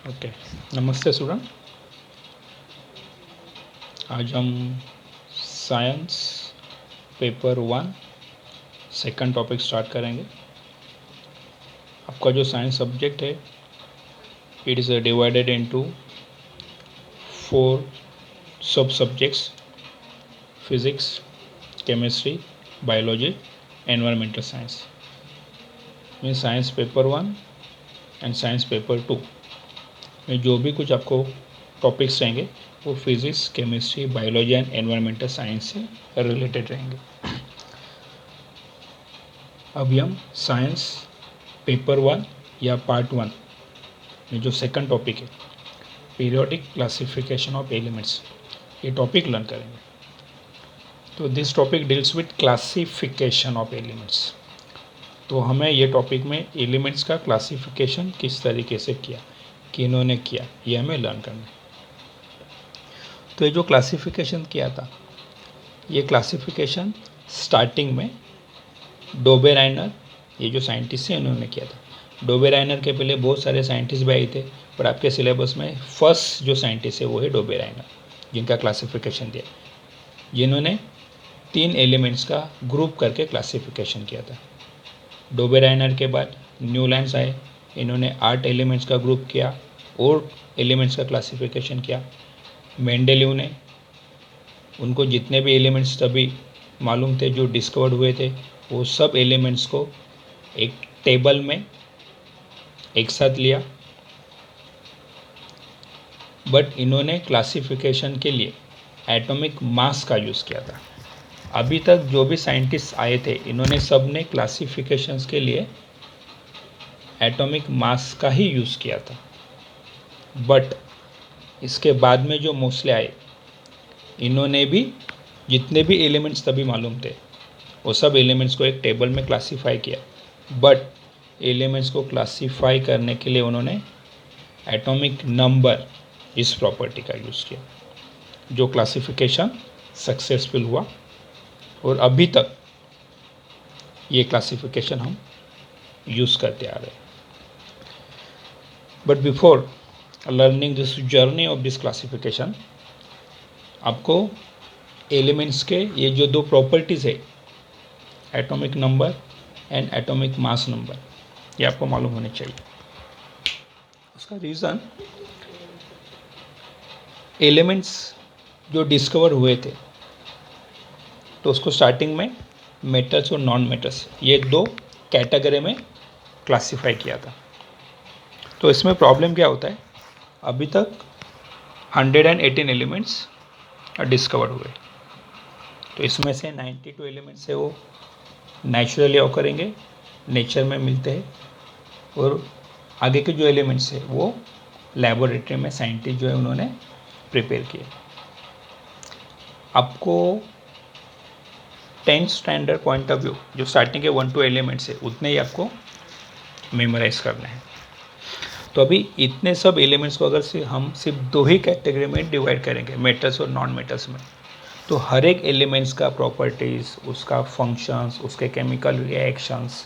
Okay, नमस्ते student. आज हम science paper 1 second topic start करेंगे। आपका जो साइंस सब्जेक्ट है it is divided into 4 sub subjects: physics, chemistry, biology, environmental science. में science paper 1 and science paper 2 में जो भी कुछ आपको टॉपिक्स रहेंगे वो physics, chemistry, biology and environmental science से रिलेटेड रहेंगे। अभी हम साइंस पेपर 1 या पार्ट 1 में जो सेकंड टॉपिक है पीरियोडिक क्लासिफिकेशन ऑफ एलिमेंट्स, ये टॉपिक लर्न करेंगे। तो this topic deals with classification of elements. तो हमें ये टॉपिक में एलिमेंट्स का क्लासिफिकेशन किस तरीके से किया, किन्होंने किया, ये हमें लर्न करना है। तो ये जो क्लासिफिकेशन किया था, ये क्लासिफिकेशन स्टार्टिंग में डोबेराइनर, ये जो साइंटिस्ट हैं इन्होंने किया था। डोबेराइनर के पहले बहुत सारे साइंटिस्ट भी आए थे, पर आपके सिलेबस में फर्स्ट जो साइंटिस्ट है वो है डोबेराइनर, जिनका क्लासिफिकेशन दिया, जिन्होंने 3 एलिमेंट्स का ग्रुप करके क्लासिफिकेशन किया था। डोबेराइनर के बाद न्यूलैंड्स आए, इन्होंने 8 एलिमेंट्स का ग्रुप किया और एलिमेंट्स का क्लासिफिकेशन किया। मेंडेलीव ने, उनको जितने भी एलिमेंट्स तभी मालूम थे जो डिस्कवर्ड हुए थे, वो सब एलिमेंट्स को एक टेबल में एक साथ लिया, बट इन्होंने क्लासिफिकेशन के लिए एटॉमिक मास का यूज़ किया था। अभी तक जो भी साइंटिस्ट आए थे इन्होंने सब ने क्लासिफिकेशंस के लिए एटॉमिक मास का ही यूज़ किया था, बट इसके बाद में जो मोस्टली आए इन्होंने भी जितने भी एलिमेंट्स तभी मालूम थे वो सब एलिमेंट्स को एक टेबल में क्लासीफाई किया, बट एलिमेंट्स को क्लासीफाई करने के लिए उन्होंने एटॉमिक नंबर इस प्रॉपर्टी का यूज़ किया, जो क्लासिफिकेशन सक्सेसफुल हुआ और अभी तक ये क्लासिफिकेशन हम यूज़ करते आ रहे हैं। But before learning this journey of this classification, आपको एलिमेंट्स के ये जो 2 प्रॉपर्टीज़ है, atomic number and atomic mass number, ये आपको मालूम होने चाहिए। उसका रीज़न, एलिमेंट्स जो डिस्कवर हुए थे तो उसको स्टार्टिंग में मेटल्स और नॉन मेटल्स ये 2 कैटेगरी में क्लासिफाई किया था। तो इसमें प्रॉब्लम क्या होता है, अभी तक 118 एलिमेंट्स डिस्कवर्ड हुए, तो इसमें से 92 एलिमेंट्स है वो नेचुरली ऑकरेंगे, नेचर में मिलते हैं, और आगे के जो एलिमेंट्स है वो लैबोरेटरी में साइंटिस्ट जो है उन्होंने प्रिपेयर किए। आपको 10th standard point of view जो स्टार्टिंग के 1-2 एलिमेंट्स है उतने ही आपको मेमोराइज करने हैं। तो अभी इतने सब एलिमेंट्स को अगर से हम सिर्फ 2 ही कैटेगरी में डिवाइड करेंगे, मेटल्स और नॉन मेटल्स में, तो हर एक एलिमेंट्स का प्रॉपर्टीज़, उसका फंक्शंस, उसके केमिकल रिएक्शंस,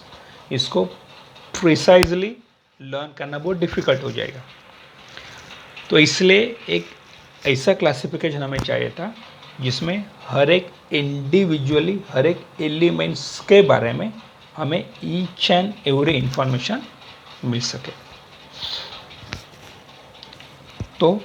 इसको प्रिसाइजली लर्न करना बहुत डिफ़िकल्ट हो जाएगा। तो इसलिए एक ऐसा क्लासिफिकेशन हमें चाहिए था जिसमें हर एक इंडिविजुअली हर एक एलिमेंट्स के बारे में हमें ईच एंड एवरी इंफॉर्मेशन मिल सके। तो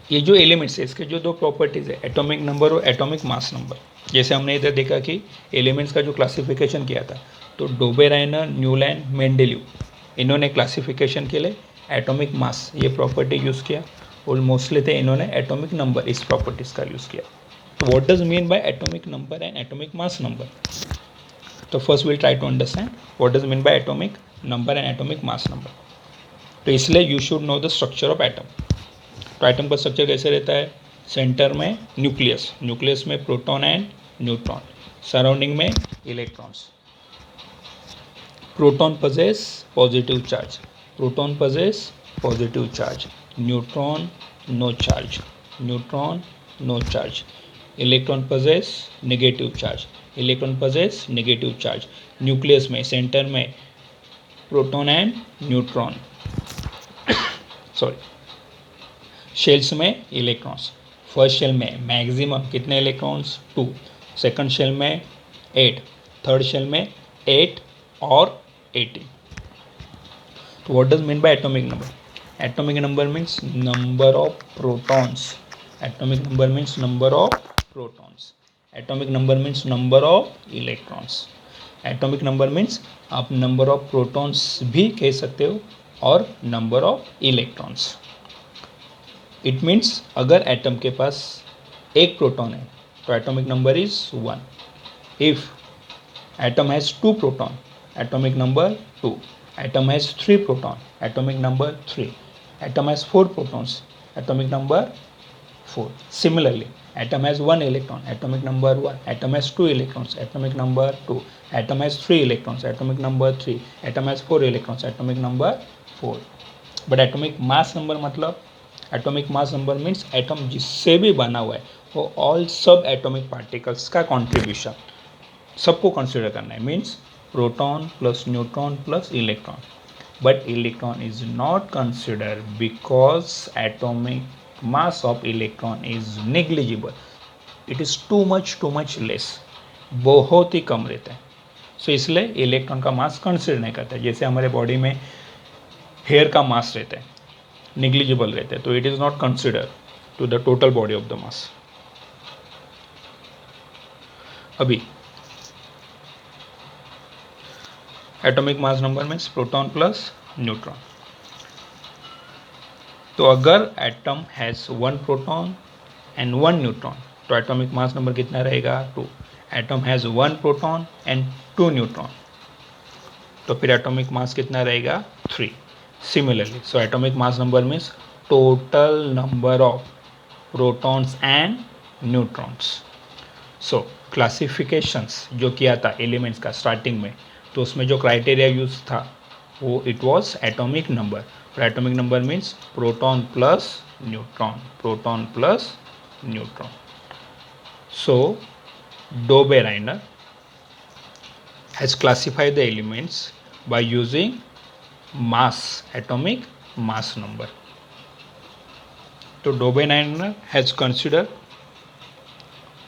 ये जो एलिमेंट्स है इसके जो 2 प्रॉपर्टीज़ है, एटॉमिक नंबर और एटॉमिक मास नंबर, जैसे हमने इधर देखा कि एलिमेंट्स का जो क्लासिफिकेशन किया था तो डोबेराइनर, न्यूलैंड, मेंडेलीव, इन्होंने क्लासिफिकेशन के लिए एटॉमिक मास ये प्रॉपर्टी यूज़ किया, और मोस्टली थे इन्होंने एटॉमिक नंबर इस प्रॉपर्टीज़ का यूज़ किया। तो what does mean by atomic number and atomic mass number? तो first will try to understand what does mean by atomic number and atomic mass number. तो इसलिए you should know the structure of atom. तो atom का structure कैसे रहता है, centre में nucleus, nucleus में प्रोटॉन एंड न्यूट्रॉन, सराउंडिंग में electrons. Proton possess positive charge, proton possess positive charge, neutron no charge, neutron no charge, electron possess negative charge, electron possess negative charge. Nucleus में centre में proton and neutron, shells में electrons, first shell में maximum कितने electrons 2, second shell में 8, third shell में 8 और 18. तो what does mean by atomic number? Atomic number means number of protons. Atomic number means number of protons. Atomic number means number of electrons. Atomic number means आप number of protons भी कह सकते हो और number of electrons. It means अगर atom के पास एक proton है तो atomic number is 1. If atom has 2 proton, atomic number 2. Atom has 3 proton, atomic number 3. Atom has 4 protons, atomic number 4. Similarly, atom has 1 electron, atomic number 1. Atom has 2 electrons, atomic number 2. Atom has 3 electrons, atomic number 3. Atom has 4 electrons, atomic number 4. But atomic mass number मतलब atomic mass number means atom जिससे भी बना हुआ है वो all सब atomic particles का contribution सबको consider करना है. Means proton plus neutron plus electron. But electron is not considered because atomic mass of electron is negligible. It is too much less. बहुत ही कम रहता है. सो इसलिए इलेक्ट्रॉन का मास कंसिडर नहीं करता है. जैसे हमारे बॉडी में हेयर का मास रहता है, निग्लिजिबल रहता है, तो it is not consider to the total body of the mass. अभी एटॉमिक मास number means proton plus neutron. तो अगर atom has 1 proton and 1 neutron तो एटॉमिक मास नंबर कितना रहेगा 2. Atom has 1 proton and 2 neutron तो फिर एटॉमिक मास कितना रहेगा 3. Similarly so atomic mass number means total number of protons and neutrons. So classifications जो किया था एलिमेंट्स का स्टार्टिंग में, तो उसमें जो क्राइटेरिया यूज था वो it was atomic number. Atomic number means proton plus neutron, proton plus neutron. So Dobereiner has classified the elements by using mass, atomic mass number. तो डोबेराइनर has considered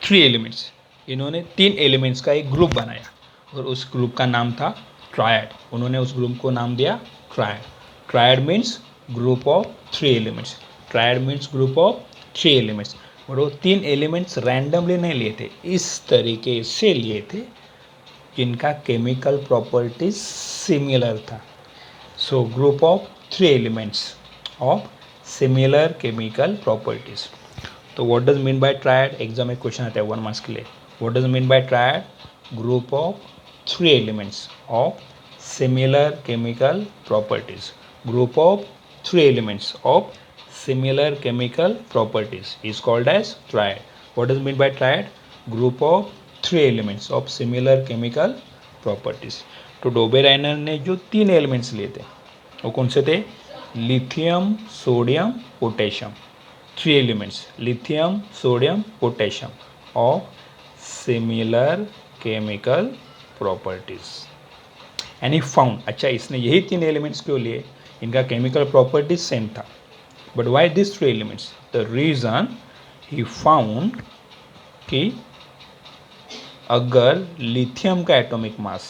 3 elements. इन्होंने 3 elements का एक group बनाया और उस group का नाम था ट्रायड. उन्होंने उस ग्रुप को नाम दिया triad. Triad means group of 3 elements. Triad means group of 3 elements. और वो 3 एलिमेंट्स रैंडमली नहीं लिए थे, इस तरीके से लिए थे जिनका केमिकल प्रॉपर्टीज सिमिलर था. So group of 3 elements of similar chemical properties. तो what does mean by triad? Exam में क्वेश्चन आता है 1 मार्क्स के लिए. What does mean by triad? Group of 3 elements of similar chemical properties. Group of 3 elements of similar chemical properties is called as triad. What does mean by triad? Group of 3 elements of similar chemical properties. तो Dobereiner ने जो 3 elements लिए थे वो कौन से थे? Lithium, sodium, potassium. 3 elements lithium, sodium, potassium of similar chemical properties. And he found, अच्छा इसने यही 3 एलिमेंट्स क्यों लिए? इनका केमिकल प्रॉपर्टीज सेम था. But why these 3 elements? The reason he found कि अगर लिथियम का एटॉमिक मास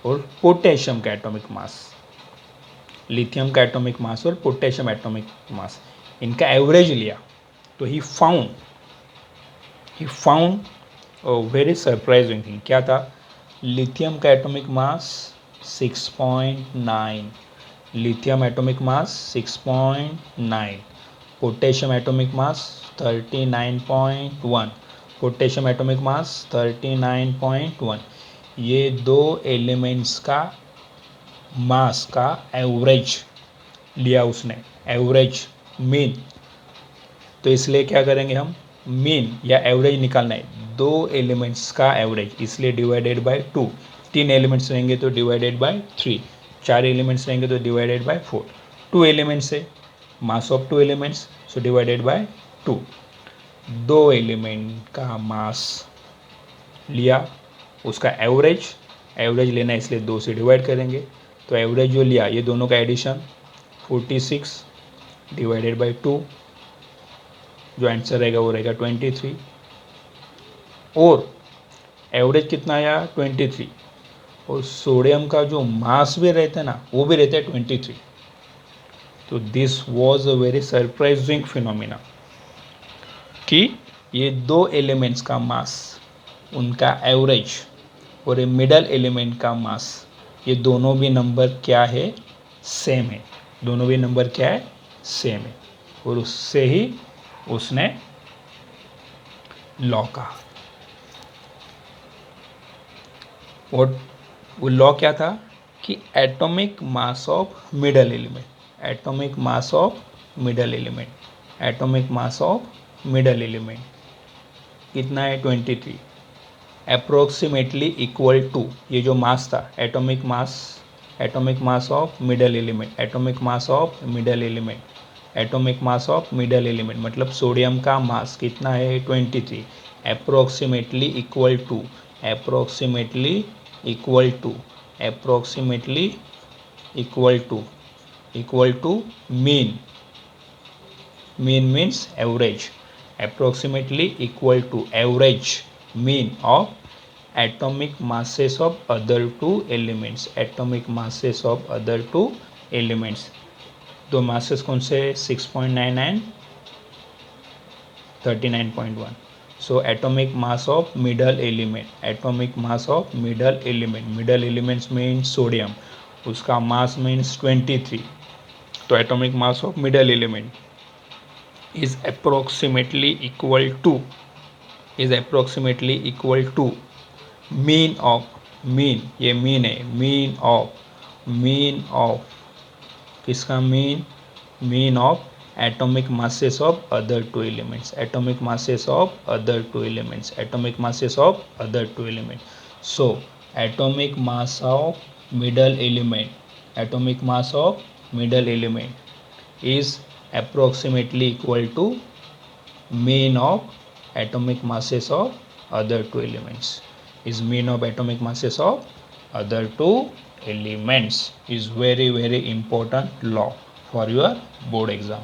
और पोटेशियम का एटॉमिक मास, लिथियम का एटॉमिक मास और पोटेशियम एटॉमिक मास इनका एवरेज लिया तो he found very surprising thing. क्या था? लिथियम का atomic mass 6.9, lithium atomic mass 6.9, potassium atomic mass 39.1, potassium atomic mass 39.1. ये 2 एलिमेंट्स का मास का एवरेज लिया उसने, एवरेज मीन. तो इसलिए क्या करेंगे हम? मीन या एवरेज निकालना है. 2 एलिमेंट्स का एवरेज, इसलिए डिवाइडेड बाय 2. 3 एलिमेंट्स रहेंगे तो डिवाइडेड बाय 3. 4 एलिमेंट्स रहेंगे तो डिवाइडेड बाय 4. 2 एलिमेंट्स है, mass of 2 elements, so divided by 2. 2 element का मास लिया, उसका एवरेज लेना है इसलिए 2 से डिवाइड करेंगे. तो एवरेज जो लिया ये दोनों का एडिशन 46 डिवाइडेड बाई 2, जो आंसर रहेगा वो रहेगा 23। और एवरेज कितना आया 23, और सोडियम का जो मास भी रहता है ना वो भी रहता है 23। तो this was a very surprising phenomena कि ये दो एलिमेंट्स का मास, उनका एवरेज और ये मिडल एलिमेंट का मास, ये दोनों भी नंबर क्या है, सेम है। दोनों भी नंबर क्या है, सेम है। और उससे ही उसने लॉ कहा। और वो लॉ क्या था कि atomic mass of middle element, atomic mass of middle element, atomic mass of middle element कितना है 23, अप्रोक्सीमेटली इक्वल टू, ये जो मास था atomic mass of middle element, atomic mass of middle element, atomic mass of middle element मतलब sodium का mass कितना है 23, approximately equal to, approximately equal to, approximately equal to mean, mean means average, approximately equal to average mean of atomic masses of other two elements, atomic masses of other two elements। दो masses कौन से 6.9 and 39.1। so atomic mass of middle element, atomic mass of middle element, middle elements means sodium, उसका mass means 23। तो atomic mass of middle element is approximately equal to mean of, mean ये mean है, mean of किसका mean of atomic masses of other two elements, atomic masses of other two elements, atomic masses of other two elements। so atomic mass of middle element, atomic mass of middle element is approximately equal to mean of atomic masses of other two elements, is mean of atomic masses of other two elements, is very important law for your board exam।